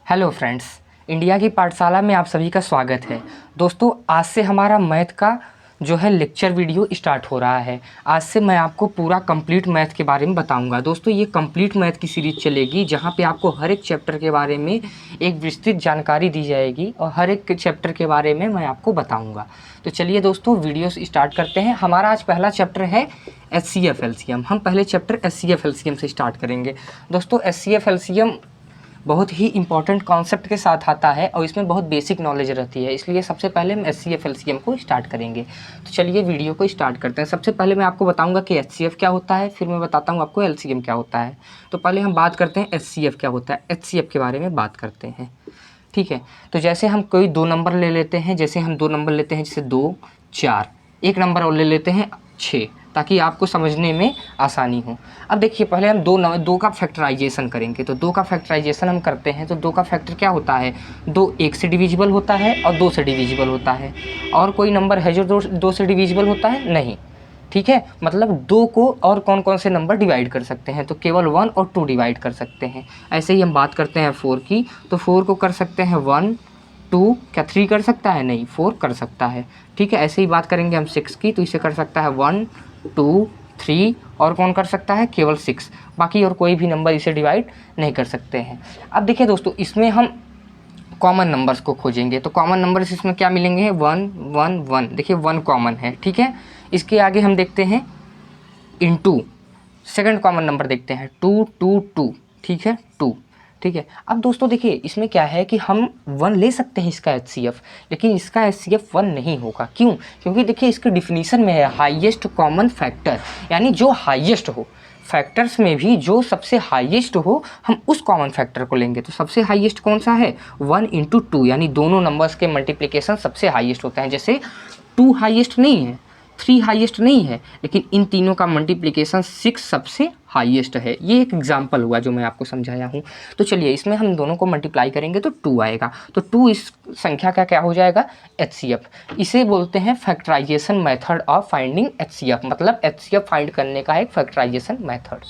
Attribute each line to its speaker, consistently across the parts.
Speaker 1: Hello friends, India की पाठशाला में आप सभी का स्वागत है। दोस्तों, आज से हमारा मैथ का जो है लेक्चर वीडियो स्टार्ट हो रहा है। आज से मैं आपको पूरा कंप्लीट मैथ के बारे में बताऊंगा। दोस्तों, ये कंप्लीट मैथ की सीरीज़ चलेगी जहां पे आपको हर एक चैप्टर के बारे में एक विस्तृत जानकारी दी जाएगी और हर एक चैप्टर के बारे में मैं आपको बताऊँगा। तो चलिए दोस्तों, वीडियो स्टार्ट करते हैं। हमारा आज पहला चैप्टर है HCF एलसीएम। हम पहले चैप्टर HCF एलसीएम से स्टार्ट करेंगे। दोस्तों, HCF एलसीएम बहुत ही इंपॉर्टेंट कॉन्सेप्ट के साथ आता है और इसमें बहुत बेसिक नॉलेज रहती है, इसलिए सबसे पहले हम HCF एलसीएम को स्टार्ट करेंगे। तो चलिए वीडियो को स्टार्ट करते हैं। सबसे पहले मैं आपको बताऊंगा कि HCF क्या होता है, फिर मैं बताता हूं आपको LCM क्या होता है। तो पहले हम बात करते हैं HCF क्या होता है। HCF के बारे में बात करते हैं, ठीक है। तो जैसे हम कोई दो नंबर ले लेते हैं, जैसे हम दो नंबर लेते हैं, जैसे 2, 4, एक नंबर और ले लेते हैं 6, ताकि आपको समझने में आसानी हो। अब देखिए, पहले हम दो का फैक्टराइजेशन करेंगे। तो दो का फैक्टराइजेशन हम करते हैं तो दो का फैक्टर क्या होता है, 2 1 से डिविजिबल होता है और 2 से डिविजिबल होता है। और कोई नंबर है जो 2 से डिविजिबल होता है? नहीं, ठीक है। मतलब 2 को और कौन कौन से नंबर डिवाइड कर सकते हैं, तो केवल 1 और 2 डिवाइड कर सकते हैं। ऐसे ही हम बात करते हैं 4 की, तो 4 को कर सकते हैं 1, 2, क्या 3 कर सकता है? नहीं, 4 कर सकता है, ठीक है। ऐसे ही बात करेंगे हम 6 की, तो इसे कर सकता है 1, 2, 3 और कौन कर सकता है? केवल 6। बाकी और कोई भी नंबर इसे डिवाइड नहीं कर सकते हैं। अब देखिए दोस्तों, इसमें हम कॉमन नंबर्स को खोजेंगे। तो कॉमन नंबर्स इसमें क्या मिलेंगे? 1 1 1। देखिए 1 कॉमन है, ठीक है। इसके आगे हम देखते हैं इनटू, सेकंड कॉमन नंबर देखते हैं 2 2 2, ठीक है, 2, ठीक है। अब दोस्तों देखिए, इसमें क्या है कि हम 1 ले सकते हैं इसका HCF, लेकिन इसका HCF 1 नहीं होगा। क्यों? क्योंकि देखिए इसके डिफिनीशन में है हाईएस्ट कॉमन फैक्टर, यानी जो हाईएस्ट हो, फैक्टर्स में भी जो सबसे हाईएस्ट हो, हम उस कॉमन फैक्टर को लेंगे। तो सबसे हाईएस्ट कौन सा है? 1 × 2, यानी दोनों नंबर्स के मल्टीप्लिकेशन सबसे हाईएस्ट होते हैं। जैसे 2 हाईएस्ट नहीं है, 3 हाईएस्ट नहीं है, लेकिन इन तीनों का मल्टीप्लिकेशन 6 सबसे हाईएस्ट है। ये एक एग्जांपल हुआ जो मैं आपको समझाया हूँ। तो चलिए, इसमें हम दोनों को मल्टीप्लाई करेंगे तो 2 आएगा। तो 2 इस संख्या का क्या हो जाएगा? HCF। इसे बोलते हैं factorisation method of finding HCF, मतलब HCF फाइंड करने का एक फैक्टराइजेशन मेथड।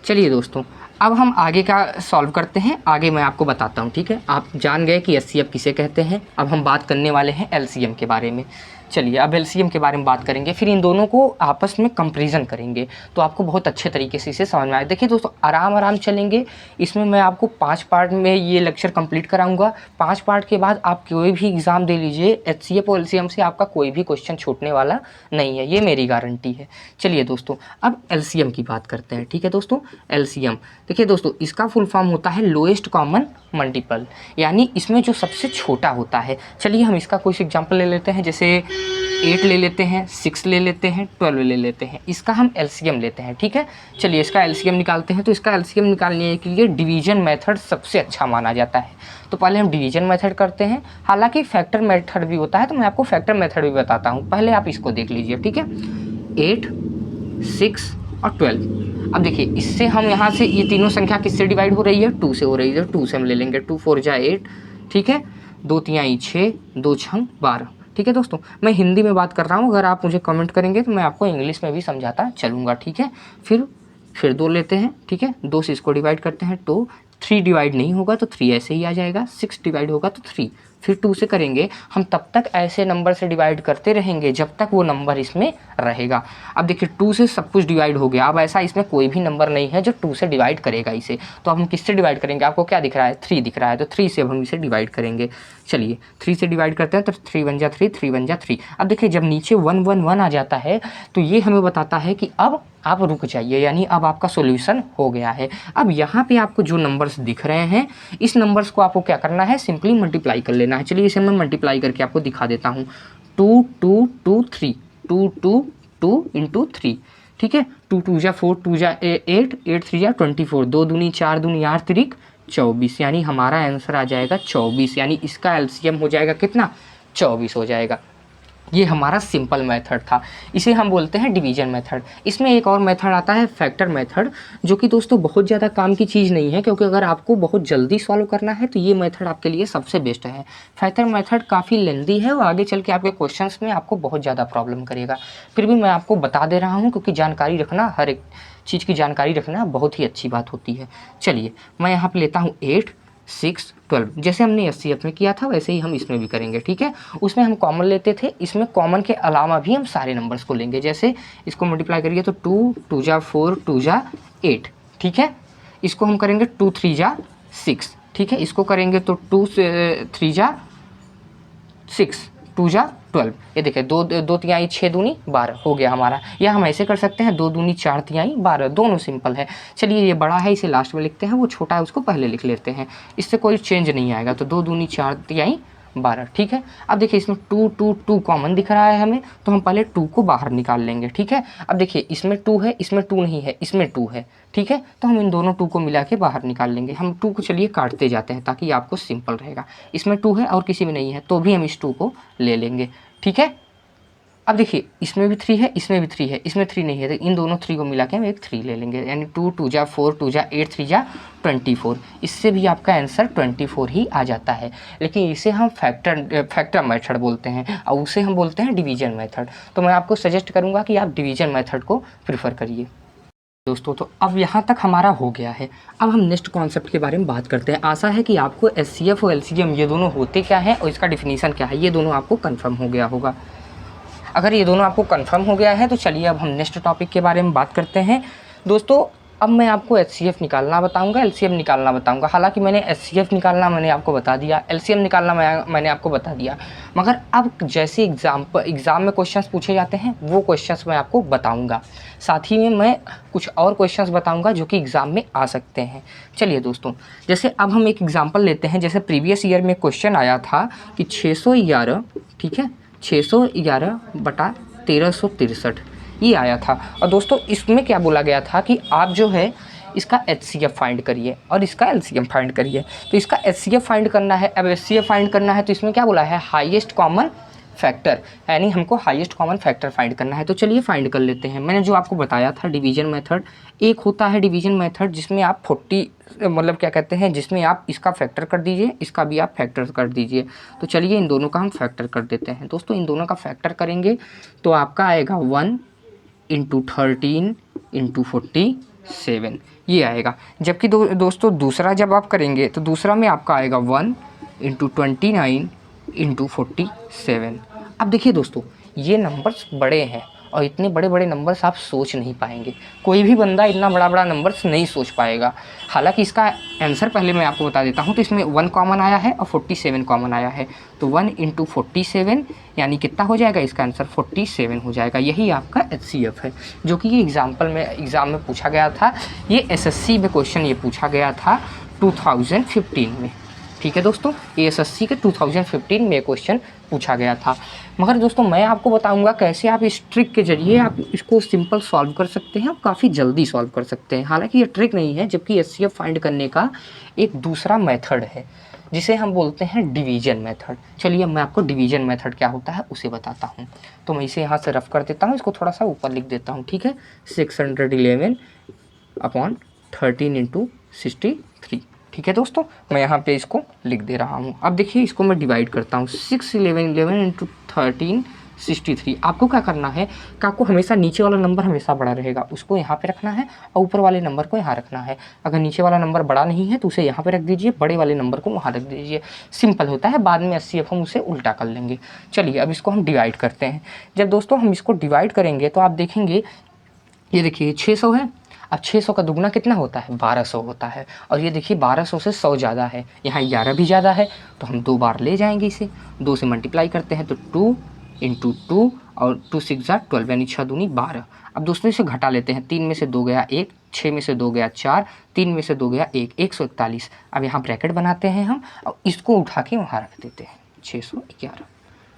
Speaker 1: चलिए दोस्तों, अब हम आगे का सॉल्व करते हैं। आगे मैं आपको बताता हूँ, ठीक है। आप जान गए कि HCF किसे कहते हैं। अब हम बात करने वाले हैं LCM के बारे में। चलिए, अब LCM के बारे में बात करेंगे, फिर इन दोनों को आपस में कंपैरिजन करेंगे, तो आपको बहुत अच्छे तरीके से इसे समझ में आए। देखिए दोस्तों, आराम आराम चलेंगे। इसमें मैं आपको 5 पार्ट में ये लेक्चर कंप्लीट कराऊंगा। 5 पार्ट के बाद आप कोई भी एग्ज़ाम दे लीजिए, HCF और LCM से आपका कोई भी क्वेश्चन छूटने वाला नहीं है, ये मेरी गारंटी है। चलिए दोस्तों, अब LCM की बात करते हैं, ठीक है दोस्तों। LCM देखिए दोस्तों, इसका फुल फॉर्म होता है लोएस्ट कॉमन मल्टीपल, यानी इसमें जो सबसे छोटा होता है। चलिए हम इसका कुछ एग्जांपल ले लेते हैं, जैसे 8 ले लेते हैं, 6 ले लेते हैं, 12 ले लेते हैं। इसका हम LCM लेते हैं, ठीक है। चलिए इसका LCM निकालते हैं। तो इसका LCM निकालने के लिए डिवीजन मेथड सबसे अच्छा माना जाता है। तो पहले हम डिवीजन मेथड करते हैं। हालांकि फैक्टर मेथड भी होता है, तो मैं आपको फैक्टर मेथड भी बताता हूँ। पहले आप इसको देख लीजिए, ठीक है। 8, 6 और 12। अब देखिए, इससे हम यहाँ से ये तीनों संख्या किससे डिवाइड हो रही है? 2 से हो रही है। 2 से हम ले लेंगे, 2 4 जा 8, ठीक है। 2 3 6, 2 6 12, ठीक है दोस्तों। मैं हिंदी में बात कर रहा हूँ, अगर आप मुझे कमेंट करेंगे तो मैं आपको इंग्लिश में भी समझाता चलूँगा, ठीक है। फिर 2 लेते हैं, ठीक है। 2 से इसको डिवाइड करते हैं, 2 3 डिवाइड नहीं होगा तो 3 ऐसे ही आ जाएगा। 6 डिवाइड होगा तो 3, फिर 2 से करेंगे। हम तब तक ऐसे नंबर से डिवाइड करते रहेंगे जब तक वो नंबर इसमें रहेगा। अब देखिए, 2 से सब कुछ डिवाइड हो गया। अब ऐसा इसमें कोई भी नंबर नहीं है जो 2 से डिवाइड करेगा इसे। तो अब हम किससे डिवाइड करेंगे? आपको क्या दिख रहा है? 3 दिख रहा है, तो 3 से अब हम इसे डिवाइड करेंगे। चलिए 3 से डिवाइड करते हैं, तो 3 1 जा 3, 3 1 जा 3। अब देखिए, जब नीचे 1 1 1 आ जाता है तो ये हमें बताता है कि अब आप रुक जाइए, यानी अब आपका सॉल्यूशन हो गया है। अब यहाँ पे आपको जो नंबर्स दिख रहे हैं, इस नंबर्स को आपको क्या करना है? सिंपली मल्टीप्लाई कर लेना है। चलिए इसे मैं मल्टीप्लाई करके आपको दिखा देता हूँ। 2 2 2 3, 2 2 2 × 3, ठीक है। 2 2 जा 4, 2 जा 8, 8 3 जा 24, 2 दूनी 4 दूनी 8 3 24, यानी हमारा आंसर आ जाएगा 24। यानी इसका LCM हो जाएगा कितना? 24 हो जाएगा। ये हमारा सिंपल मेथड था, इसे हम बोलते हैं डिवीजन मेथड। इसमें एक और मेथड आता है फैक्टर मेथड, जो कि दोस्तों बहुत ज़्यादा काम की चीज़ नहीं है, क्योंकि अगर आपको बहुत जल्दी सॉल्व करना है तो ये मेथड आपके लिए सबसे बेस्ट है। फैक्टर मेथड काफ़ी लेंदी है और आगे चल के आपके क्वेश्चंस में आपको बहुत ज़्यादा प्रॉब्लम करेगा। फिर भी मैं आपको बता दे रहा हूँ, क्योंकि जानकारी रखना, हर एक चीज़ की जानकारी रखना बहुत ही अच्छी बात होती है। चलिए मैं यहाँ पर लेता हूँ 8, 6 12। जैसे हमने एचसीएफ में किया था वैसे ही हम इसमें भी करेंगे, ठीक है। उसमें हम कॉमन लेते थे, इसमें कॉमन के अलावा भी हम सारे नंबर्स को लेंगे। जैसे इसको मल्टीप्लाई करिए तो 2 2 जा 4 2 जा 8, ठीक है। इसको हम करेंगे 2 3 जा 6, ठीक है। इसको करेंगे तो 2 3 जा 6 2 जा 12। ये देखिए 2 तिहाई 6 दूनी 12 हो गया हमारा। या हम ऐसे कर सकते हैं 2 दूनी 4 तिहाई 12, दोनों सिंपल है। चलिए ये बड़ा है इसे लास्ट में लिखते हैं, वो छोटा है उसको पहले लिख लेते हैं, इससे कोई चेंज नहीं आएगा। तो 2 दूनी 4 तिहाई 12, ठीक है। अब देखिए इसमें 2 2 2 कॉमन दिख रहा है हमें, तो हम पहले 2 को बाहर निकाल लेंगे, ठीक है। अब देखिए इसमें 2 है, इसमें 2 नहीं है, इसमें 2 है, ठीक है। तो हम इन दोनों 2 को मिला के बाहर निकाल लेंगे। हम 2 को चलिए काटते जाते हैं ताकि आपको सिंपल रहेगा। इसमें 2 है और किसी में नहीं है तो भी हम इस 2 को ले लेंगे, ठीक है। अब देखिए इसमें भी 3 है, इसमें भी 3 है, इसमें 3 नहीं है, तो इन दोनों 3 को मिला के हम एक 3 ले लेंगे। यानी 2 2 जा 4 2 जा 8 3 जा 24। इससे भी आपका आंसर 24 ही आ जाता है। लेकिन इसे हम फैक्टर मेथड बोलते हैं और उसे हम बोलते हैं डिवीजन मेथड। तो मैं आपको सजेस्ट करूँगा कि आप डिवीजन मेथड को प्रीफर करिए दोस्तों। तो अब यहाँ तक हमारा हो गया है। अब हम नेक्स्ट कॉन्सेप्ट के बारे में बात करते हैं। आशा है कि आपको एचसीएफ और एलसीएम ये दोनों होते क्या हैं और इसका डिफिनीशन क्या है, ये दोनों आपको कंफर्म हो गया होगा। अगर ये दोनों आपको कंफर्म हो गया है तो चलिए अब हम नेक्स्ट टॉपिक के बारे में बात करते हैं दोस्तों। अब मैं आपको एचसीएफ निकालना बताऊंगा, एलसीएम निकालना बताऊंगा। हालांकि मैंने एचसीएफ निकालना मैंने आपको बता दिया, एलसीएम निकालना मैंने आपको बता दिया, मगर अब जैसे एग्ज़ाम में क्वेश्चंस पूछे जाते हैं वो क्वेश्चंस मैं आपको बताऊंगा। साथ ही में मैं कुछ और क्वेश्चंस बताऊंगा जो कि एग्ज़ाम में आ सकते हैं। चलिए दोस्तों, जैसे अब हम एक एग्जाम्पल लेते हैं। जैसे प्रीवियस ईयर में क्वेश्चन आया था कि 611, ठीक है, 611 बटा 1363 ये आया था। और दोस्तों इसमें क्या बोला गया था कि आप जो है इसका एचसीएफ फाइंड करिए और इसका एलसीएम फाइंड करिए। तो इसका एचसीएफ फाइंड करना है। अब एचसीएफ फाइंड करना है तो इसमें क्या बोला है, हाईएस्ट कॉमन फैक्टर, यानी हमको हाईएस्ट कॉमन फैक्टर फाइंड करना है। तो चलिए फाइंड कर लेते हैं। मैंने जो आपको बताया था डिवीजन मेथड, एक होता है डिवीजन मेथड जिसमें आप 40 मतलब क्या कहते हैं, जिसमें आप इसका फैक्टर कर दीजिए, इसका भी आप फैक्टर कर दीजिए। तो चलिए इन दोनों का हम फैक्टर कर देते हैं दोस्तों। इन दोनों का फैक्टर करेंगे तो आपका आएगा 1 × 13 × 47 ये आएगा। जबकि दोस्तों दूसरा जब आप करेंगे तो दूसरा में आपका आएगा 1 × 29 × 47। अब देखिए दोस्तों ये नंबर्स बड़े हैं और इतने बड़े बड़े नंबर्स आप सोच नहीं पाएंगे, कोई भी बंदा इतना बड़ा बड़ा नंबर्स नहीं सोच पाएगा। हालांकि इसका आंसर पहले मैं आपको बता देता हूं। तो इसमें 1 कॉमन आया है और 47 कॉमन आया है, तो 1 × 47 यानी कितना हो जाएगा, इसका आंसर 47 हो जाएगा। यही आपका एचसीएफ है जो कि ये एग्ज़ाम में पूछा गया था। ये एसएससी में क्वेश्चन ये पूछा गया था 2015 में, ठीक है दोस्तों। ये एसएससी के 2015 में क्वेश्चन पूछा गया था। मगर दोस्तों मैं आपको बताऊंगा कैसे आप इस ट्रिक के जरिए आप इसको सिंपल सॉल्व कर सकते हैं और काफ़ी जल्दी सॉल्व कर सकते हैं। हालांकि ये ट्रिक नहीं है, जबकि एचसीएफ फाइंड करने का एक दूसरा मेथड है जिसे हम बोलते हैं डिवीजन मेथड। चलिए मैं आपको डिवीजन मेथड क्या होता है उसे बताता हूँ। तो मैं इसे यहाँ से रफ कर देता हूँ, इसको थोड़ा सा ऊपर लिख देता हूँ, ठीक है। 611/13 × 63, ठीक है दोस्तों। मैं यहाँ पे इसको लिख दे रहा हूँ। अब देखिए इसको मैं डिवाइड करता हूँ, 6 11 11 × 13 63। आपको क्या करना है कि आपको हमेशा नीचे वाला नंबर हमेशा बड़ा रहेगा, उसको यहाँ पे रखना है और ऊपर वाले नंबर को यहाँ रखना है। अगर नीचे वाला नंबर बड़ा नहीं है तो उसे यहाँ पे रख दीजिए, बड़े वाले नंबर को वहाँ रख दीजिए। सिंपल होता है, बाद में एचसीएफ हम उसे उल्टा कर लेंगे। चलिए अब इसको हम डिवाइड करते हैं। जब दोस्तों हम इसको डिवाइड करेंगे तो आप देखेंगे, ये देखिए 600 है। अब 600 का दुगना कितना होता है, 1200 होता है। और ये देखिए 1200 से 100 ज़्यादा है, यहाँ 11 भी ज़्यादा है, तो हम 2 बार ले जाएंगे इसे। 2 से मल्टीप्लाई करते हैं तो 2 × 2 और 2 6 जा 12 यानी 6 दूनी 12। अब दोस्तों इसे घटा लेते हैं, 3 में से 2 गया 1, 6 में से 2 गया 4, 3 में से 2 गया 1, 141। अब यहाँ ब्रैकेट बनाते हैं हम और इसको उठा के वहाँ रख देते हैं, 611,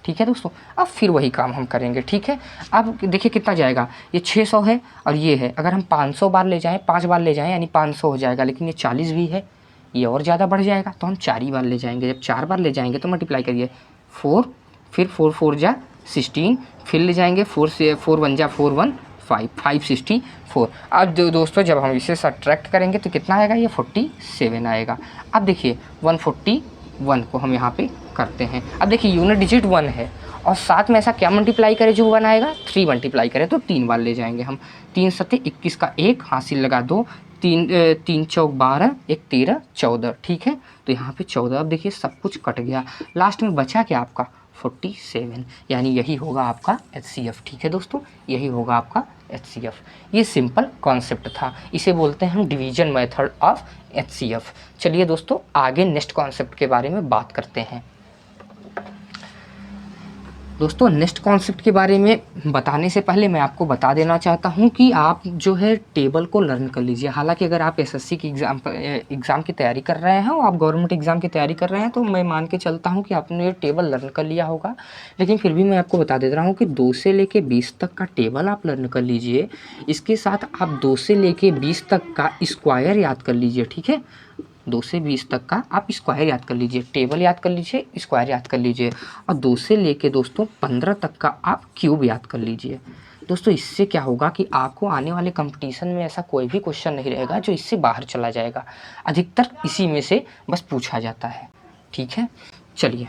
Speaker 1: ठीक है दोस्तों। अब फिर वही काम हम करेंगे, ठीक है। अब देखिए कितना जाएगा, ये 600 है और ये है। अगर हम 500 बार ले जाएं, 5 बार ले जाएं यानी 500 हो जाएगा, लेकिन ये 40 भी है, ये और ज़्यादा बढ़ जाएगा, तो हम 4 ही बार ले जाएंगे। जब 4 बार ले जाएंगे तो मल्टीप्लाई करिए 4, फिर 4 4 जा 16, फिर ले जाएंगे 4 से 4 1 जा 4 1 5 564। अब दोस्तों जब हम इसे सब्ट्रैक्ट करेंगे तो कितना आएगा, ये 47 आएगा। अब देखिए 141 को हम यहाँ पे करते हैं। अब देखिए यूनिट डिजिट 1 है और साथ में ऐसा क्या मल्टीप्लाई करें जो 1 आएगा, 3 मल्टीप्लाई करें तो 3 बार ले जाएंगे हम। 3 7 21 का 1 हासिल लगा 2, तीन चौक 12, एक 13, 14, ठीक है। तो यहाँ पे 14, अब देखिए सब कुछ कट गया, लास्ट में बचा क्या आपका 47, यानी यही होगा आपका HCF, ठीक है दोस्तों, यही होगा आपका HCF। ये सिंपल कॉन्सेप्ट था, इसे बोलते हैं हम डिवीजन मेथड ऑफ HCF। चलिए दोस्तों आगे नेक्स्ट कॉन्सेप्ट के बारे में बात करते हैं। दोस्तों नेक्स्ट कॉन्सेप्ट के बारे में बताने से पहले मैं आपको बता देना चाहता हूं कि आप जो है टेबल को लर्न कर लीजिए। हालांकि अगर आप एसएससी की एग्ज़ाम की तैयारी कर रहे हैं और आप गवर्नमेंट एग्ज़ाम की तैयारी कर रहे हैं तो मैं मान के चलता हूं कि आपने टेबल लर्न कर लिया होगा, लेकिन फिर भी मैं आपको बता दे रहा हूँ कि 2 से लेके 20 तक का टेबल आप लर्न कर लीजिए। इसके साथ आप 2 से लेके 20 तक का स्क्वायर याद कर लीजिए, ठीक है। 2 से 20 तक का आप स्क्वायर याद कर लीजिए, टेबल याद कर लीजिए, स्क्वायर याद कर लीजिए, और 2 से लेके दोस्तों 15 तक का आप क्यूब याद कर लीजिए। दोस्तों इससे क्या होगा कि आपको आने वाले कंपटीशन में ऐसा कोई भी क्वेश्चन नहीं रहेगा जो इससे बाहर चला जाएगा, अधिकतर इसी में से बस पूछा जाता है, ठीक है। चलिए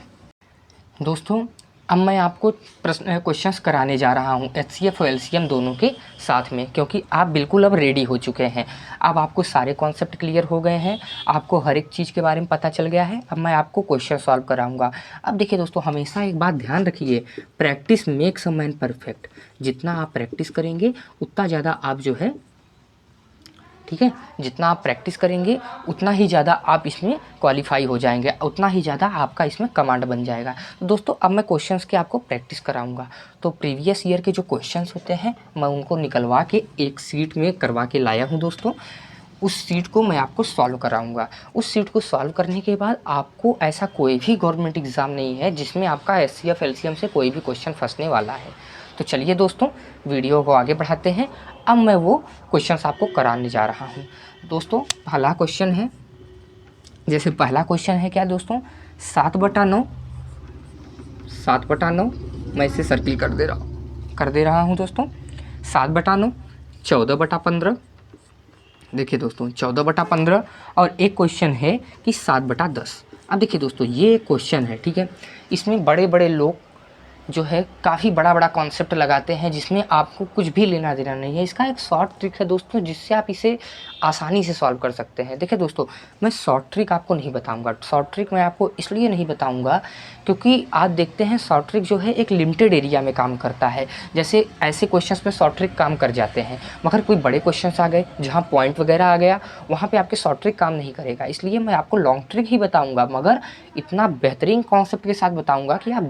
Speaker 1: दोस्तों अब मैं आपको क्वेश्चंस कराने जा रहा हूँ HCF और LCM दोनों के साथ में, क्योंकि आप बिल्कुल अब रेडी हो चुके हैं। अब आपको सारे कॉन्सेप्ट क्लियर हो गए हैं, आपको हर एक चीज़ के बारे में पता चल गया है। अब मैं आपको क्वेश्चन सॉल्व कराऊंगा। अब देखिए दोस्तों हमेशा एक बात ध्यान रखिए, practice makes a man perfect. जितना आप प्रैक्टिस करेंगे उतना ज़्यादा आप जो है, ठीक है, जितना आप प्रैक्टिस करेंगे उतना ही ज़्यादा आप इसमें क्वालिफाई हो जाएंगे, उतना ही ज़्यादा आपका इसमें कमांड बन जाएगा। तो दोस्तों अब मैं क्वेश्चंस के आपको प्रैक्टिस कराऊंगा। तो प्रीवियस ईयर के जो क्वेश्चंस होते हैं मैं उनको निकलवा के एक शीट में करवा के लाया हूं दोस्तों। उस सीट को मैं आपको सॉल्व कराऊंगा। उस सीट को सॉल्व करने के बाद आपको ऐसा कोई भी गवर्नमेंट एग्ज़ाम नहीं है जिसमें आपका HCF LCM से कोई भी क्वेश्चन फंसने वाला है। तो चलिए दोस्तों वीडियो को आगे बढ़ाते हैं। अब मैं वो क्वेश्चंस आपको कराने जा रहा हूँ। दोस्तों पहला क्वेश्चन है, जैसे पहला क्वेश्चन है क्या दोस्तों, 7/9, 7/9 मैं इसे सर्किल कर दे रहा हूँ दोस्तों। 7/9, 14/15, देखिए दोस्तों 14/15, और एक क्वेश्चन है कि 7/10। अब देखिए दोस्तों ये क्वेश्चन है, ठीक है, इसमें बड़े बड़े लोग जो है काफ़ी बड़ा बड़ा कॉन्सेप्ट लगाते हैं जिसमें आपको कुछ भी लेना देना नहीं है। इसका एक शॉर्ट ट्रिक है दोस्तों जिससे आप इसे आसानी से सॉल्व कर सकते हैं। देखिए दोस्तों मैं शॉर्ट ट्रिक आपको नहीं बताऊंगा, शॉर्ट ट्रिक मैं आपको इसलिए नहीं बताऊंगा क्योंकि आप देखते हैं शॉर्ट ट्रिक जो है एक लिमिटेड एरिया में काम करता है। जैसे ऐसे क्वेश्चंस में शॉर्ट ट्रिक काम कर जाते हैं, मगर कोई बड़े क्वेश्चंस आ गए जहाँ पॉइंट वगैरह आ गया वहाँ पे आपके शॉर्ट ट्रिक काम नहीं करेगा। इसलिए मैं आपको लॉन्ग ट्रिक ही बताऊँगा, मगर इतना बेहतरीन कॉन्सेप्ट के साथ बताऊँगा कि आप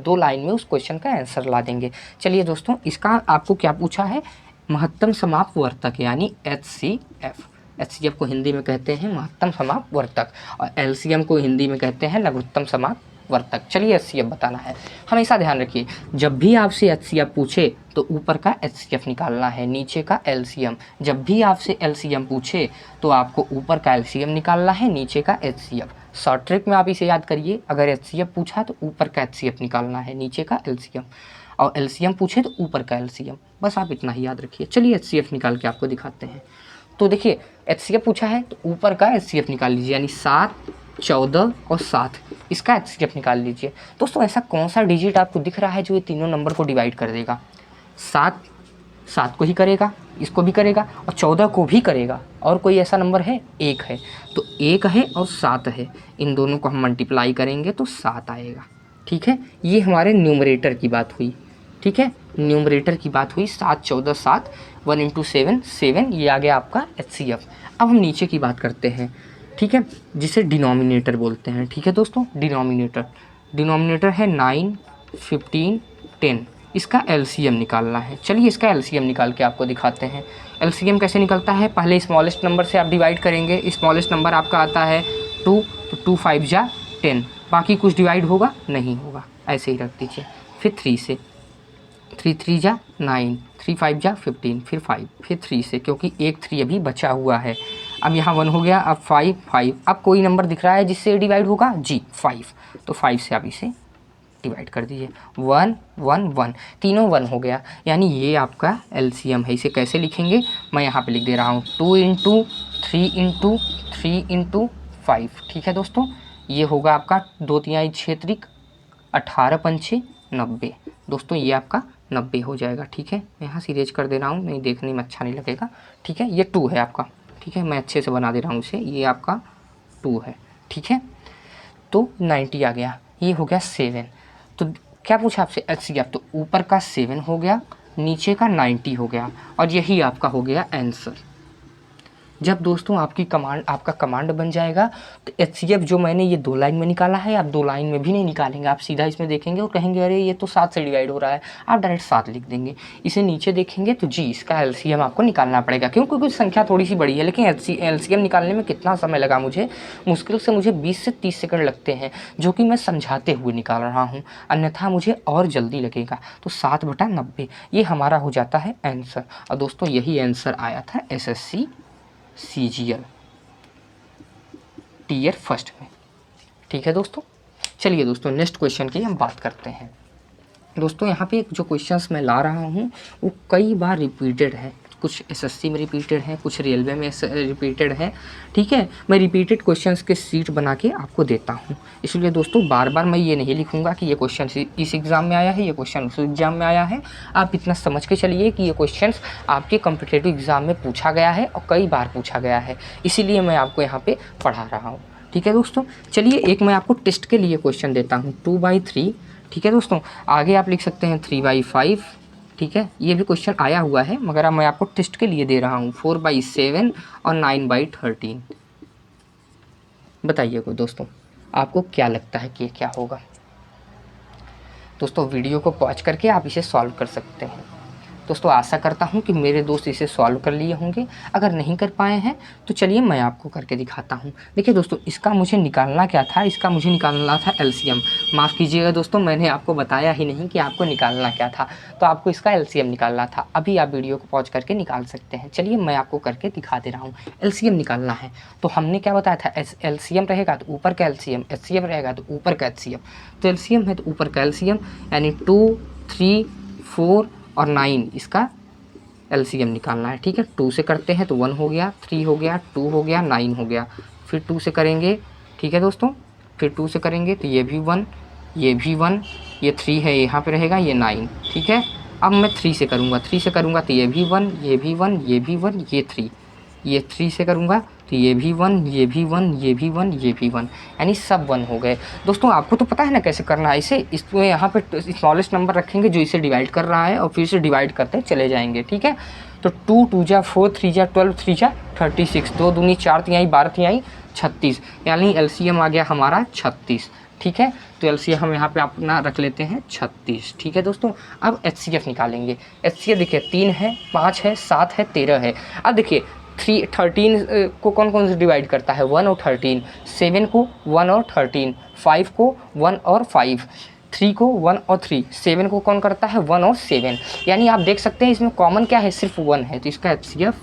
Speaker 1: दो लाइन में उस क्वेश्चन का आंसर ला देंगे। चलिए दोस्तों इसका आपको क्या पूछा है, महत्तम समाप्त वर्तक यानी HCF। HCF को हिंदी में कहते हैं महत्तम समाप्त वर्तक और LCM को हिंदी में कहते हैं लघुत्तम समाप्त वर्तक। चलिए HCF बताना है। हमेशा ध्यान रखिए जब भी आपसे HCF पूछे तो ऊपर का HCF निकालना है, नीचे का LCM। जब भी आपसे LCM पूछे तो आपको ऊपर का LCM निकालना है, नीचे का HCF। शॉर्ट ट्रिक में आप इसे याद करिए, अगर HCF पूछा तो ऊपर का HCF निकालना है, नीचे का LCM, और LCM पूछे तो ऊपर का LCM। बस आप इतना ही याद रखिए। चलिए HCF निकाल के आपको दिखाते हैं। तो देखिए HCF पूछा है तो ऊपर का HCF निकाल लीजिए, यानी 7, 14 और 7, इसका HCF निकाल लीजिए। दोस्तों ऐसा कौन सा डिजिट आपको दिख रहा है जो ये तीनों नंबर को डिवाइड कर देगा? 7 को ही करेगा, इसको भी करेगा और 14 को भी करेगा। और कोई ऐसा नंबर है? 1 है। तो 1 है और 7 है, इन दोनों को हम मल्टीप्लाई करेंगे तो 7 आएगा, ठीक है। ये हमारे न्यूमरेटर की बात हुई, ठीक है, न्यूमरेटर की बात हुई। 7, 14, 7, 1 × 7, 7, ये आ गया आपका HCF। अब हम नीचे की बात करते हैं, ठीक है, जिसे डिनोमिनेटर बोलते हैं, ठीक है दोस्तों। डिनोमिनेटर है 9, 15, 10, इसका LCM निकालना है। चलिए इसका LCM निकाल के आपको दिखाते हैं। LCM कैसे निकलता है, पहले स्मॉलेस्ट नंबर से आप डिवाइड करेंगे। स्मॉलेस्ट नंबर आपका आता है 2, तो 2 5 जा 10, बाकी कुछ डिवाइड होगा नहीं होगा, ऐसे ही रख दीजिए। फिर 3 से, 3 3 जा 9, 3 5 जा 15, फिर 5, फिर 3 से, क्योंकि एक 3 अभी बचा हुआ है। अब यहाँ 1 हो गया, अब 5 5, अब कोई नंबर दिख रहा है जिससे डिवाइड होगा जी 5, तो 5 से आप इसे डिवाइड कर दीजिए। 1 1 1, तीनों 1 हो गया, यानी ये आपका LCM है। इसे कैसे लिखेंगे, मैं यहाँ पे लिख दे रहा हूँ 2 × 3 × 3 × 5, ठीक है दोस्तों। ये होगा आपका 2 तिहाई 6 त्रिक 18 पंचे 90। दोस्तों ये आपका 90 हो जाएगा, ठीक है। मैं यहाँ सीरेज कर दे रहा हूँ, नहीं देखने में अच्छा नहीं लगेगा, ठीक है। ये 2 है आपका, ठीक है, मैं अच्छे से बना दे रहा हूँ इसे, ये आपका 2 है, ठीक है। तो 90 आ गया, ये हो गया 7। तो क्या पूछा आपसे HCF, तो ऊपर का 7 हो गया, नीचे का 90 हो गया, और यही आपका हो गया आंसर। जब दोस्तों आपका कमांड बन जाएगा तो HCF जो मैंने ये 2 लाइन में निकाला है, आप 2 लाइन में भी नहीं निकालेंगे, आप सीधा इसमें देखेंगे और कहेंगे अरे ये तो 7 से डिवाइड हो रहा है, आप डायरेक्ट 7 लिख देंगे। इसे नीचे देखेंगे तो जी इसका LCM आपको निकालना पड़ेगा, क्योंकि कुछ संख्या थोड़ी सी बड़ी है, लेकिन LCM निकालने में कितना समय लगा मुझे, मुश्किल से मुझे 20 से 30 सेकंड लगते हैं, जो कि मैं समझाते हुए निकाल रहा हूँ, अन्यथा मुझे और जल्दी लगेगा। तो 7/90 ये हमारा हो जाता है आंसर। और दोस्तों यही आंसर आया था SSC CGL टीयर फर्स्ट में, ठीक है दोस्तों। चलिए दोस्तों नेक्स्ट क्वेश्चन की हम बात करते हैं। दोस्तों यहाँ पे जो क्वेश्चंस मैं ला रहा हूँ वो कई बार रिपीटेड है, कुछ SSC में रिपीटेड है, कुछ रेलवे में रिपीटेड है, ठीक है। मैं रिपीटेड क्वेश्चंस के सीट बना के आपको देता हूँ, इसलिए दोस्तों बार बार मैं ये नहीं लिखूँगा कि ये क्वेश्चन इस एग्ज़ाम में आया है, ये क्वेश्चन उस एग्ज़ाम में आया है। आप इतना समझ के चलिए कि ये क्वेश्चन आपके कॉम्पिटिटिव एग्ज़ाम में पूछा गया है और कई बार पूछा गया है, इसीलिए मैं आपको यहाँ पर पढ़ा रहा हूँ, ठीक है दोस्तों। चलिए एक मैं आपको टेस्ट के लिए क्वेश्चन देता हूँ, 2/3, ठीक है दोस्तों। आगे आप लिख सकते हैं 3/5, ठीक है, ये भी क्वेश्चन आया हुआ है, मगर अब मैं आपको टेस्ट के लिए दे रहा हूँ 4/7 और 9/13। बताइए दोस्तों आपको क्या लगता है कि ये क्या होगा। दोस्तों वीडियो को पॉज करके आप इसे सॉल्व कर सकते हैं। दोस्तों आशा करता हूँ कि मेरे दोस्त इसे सॉल्व कर लिए होंगे, अगर नहीं कर पाए हैं तो चलिए मैं आपको करके दिखाता हूँ। देखिए दोस्तों इसका मुझे निकालना क्या था, इसका मुझे निकालना था LCM। माफ़ कीजिएगा दोस्तों, मैंने आपको बताया ही नहीं कि आपको निकालना क्या था, तो आपको इसका LCM निकालना था। अभी आप वीडियो को पॉज करके निकाल सकते हैं। चलिए मैं आपको करके दिखा दे रहा हूँ। LCM निकालना है तो हमने क्या बताया था, LCM रहेगा तो ऊपर का LCM, HCF रहेगा तो ऊपर का HCF। तो LCM है तो ऊपर का LCM, यानी 2, 3, 4 और 9 इसका LCM निकालना है, ठीक है। 2 से करते हैं तो 1 हो गया, 3 हो गया, 2 हो गया, 9 हो गया। फिर 2 से करेंगे, ठीक है दोस्तों, फिर 2 से करेंगे तो ये भी 1, ये भी 1, ये 3 है यहाँ पे रहेगा, ये 9, ठीक है। अब मैं 3 से करूँगा, 3 से करूँगा तो ये भी 1, ये भी 1, ये भी 1, ये 3, ये 3 से करूँगा तो ये भी 1, ये भी 1, ये भी 1, ये भी 1, यानी सब 1 हो गए। दोस्तों आपको तो पता है ना कैसे करना है इसे, इसमें यहाँ पे स्मॉलेस्ट नंबर रखेंगे जो इसे डिवाइड कर रहा है और फिर इसे डिवाइड करते चले जाएंगे, ठीक है। तो 2 2 जा 4, 3 जा 12, 3 जा 36, 2 दूनी 4 तिहाई 12 तिहाई 36, यानी LCM आ गया हमारा 36, ठीक है। तो LCM हम यहाँ पे अपना रख लेते हैं 36, ठीक है दोस्तों। अब HCF निकालेंगे। HCF देखिए 3 है, 5 है, 7 है, 13 है। अब देखिए 13 को कौन कौन से डिवाइड करता है, 1 और 13, 7 को 1 और 13, 5 को 1 और 5, 3 को 1 और 3, 7 को कौन करता है 1 और 7, यानी आप देख सकते हैं इसमें कॉमन क्या है, सिर्फ 1 है, तो इसका HCF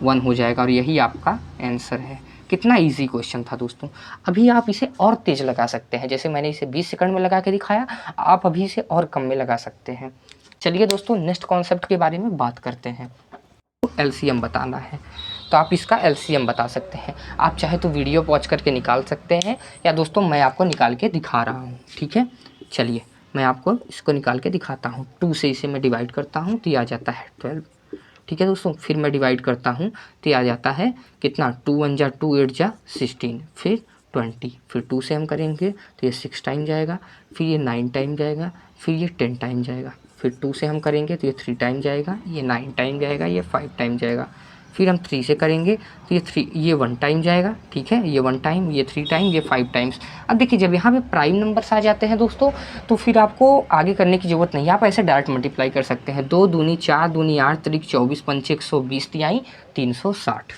Speaker 1: 1 हो जाएगा और यही आपका आंसर है। कितना इजी क्वेश्चन था दोस्तों। अभी आप इसे और तेज़ लगा सकते हैं, जैसे मैंने इसे 20 सेकंड में लगा के दिखाया, आप अभी इसे और कम में लगा सकते हैं। चलिए दोस्तों नेक्स्ट कॉन्सेप्ट के बारे में बात करते हैं। LCM बताना है तो आप इसका LCM बता सकते हैं। आप चाहे तो वीडियो पॉज करके निकाल सकते हैं, या दोस्तों मैं आपको निकाल के दिखा रहा हूँ, ठीक है। चलिए मैं आपको इसको निकाल के दिखाता हूँ। 2 से इसे मैं डिवाइड करता हूँ तो ये आ जाता है 12, ठीक है दोस्तों। फिर मैं डिवाइड करता हूँ तो ये आ जाता है कितना, 2 1 जा 2, 8 जा 16, फिर 20, फिर 2 से हम करेंगे तो ये 6 टाइम जाएगा, फिर ये 9 टाइम जाएगा, फिर ये 10 टाइम जाएगा, फिर 2 से हम करेंगे तो ये 3 टाइम जाएगा, ये 9 टाइम जाएगा, ये 5 टाइम जाएगा। फिर हम 3 से करेंगे तो ये 1 टाइम जाएगा, ठीक है, ये 1 टाइम, ये 3 टाइम, ये 5 टाइम्स। अब देखिए जब यहाँ पे प्राइम नंबर्स आ जाते हैं दोस्तों, तो फिर आपको आगे करने की ज़रूरत नहीं है, आप ऐसे डायरेक्ट मल्टीप्लाई कर सकते हैं। 2 दूनी 4 दूनी 8 त्रिक 24 पंचे 120 तिहाई 360,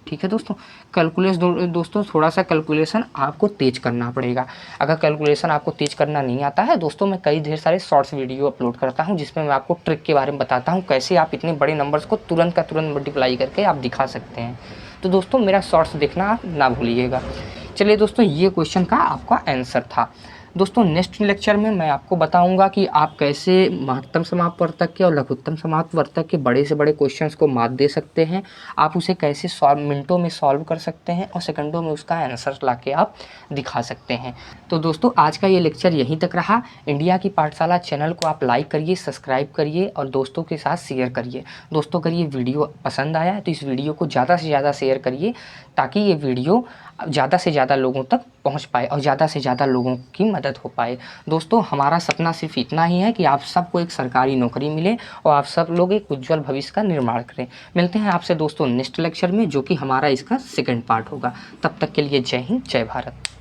Speaker 1: ठीक है दोस्तों। कैलकुलेस दोस्तों थोड़ा सा कैलकुलेशन आपको तेज करना पड़ेगा। अगर कैलकुलेशन आपको तेज करना नहीं आता है दोस्तों, मैं कई ढेर सारे शॉर्ट्स वीडियो अपलोड करता हूं जिसमें मैं आपको ट्रिक के बारे में बताता हूं, कैसे आप इतने बड़े नंबर्स को तुरंत का तुरंत मल्टीप्लाई करके आप दिखा सकते हैं। तो दोस्तों मेरा शॉर्ट्स देखना आप ना भूलिएगा। चलिए दोस्तों ये क्वेश्चन का आपका आंसर था। दोस्तों नेक्स्ट लेक्चर में मैं आपको बताऊंगा कि आप कैसे महत्तम समापवर्तक के और लघुत्तम समापवर्तक के बड़े से बड़े क्वेश्चंस को मात दे सकते हैं, आप उसे कैसे मिनटों में सॉल्व कर सकते हैं और सेकंडों में उसका आंसर लाके आप दिखा सकते हैं। तो दोस्तों आज का ये लेक्चर यहीं तक रहा। इंडिया की पाठशाला चैनल को आप लाइक करिए, सब्सक्राइब करिए और दोस्तों के साथ शेयर करिए। दोस्तों अगर ये वीडियो पसंद आया है तो इस वीडियो को ज़्यादा से ज़्यादा शेयर करिए ताकि ये वीडियो ज़्यादा से ज़्यादा लोगों तक पहुंच पाए और ज़्यादा से ज़्यादा लोगों की मदद हो पाए। दोस्तों हमारा सपना सिर्फ इतना ही है कि आप सबको एक सरकारी नौकरी मिले और आप सब लोग एक उज्जवल भविष्य का निर्माण करें। मिलते हैं आपसे दोस्तों नेक्स्ट लेक्चर में, जो कि हमारा इसका सेकंड पार्ट होगा। तब तक के लिए जय हिंद, जय भारत।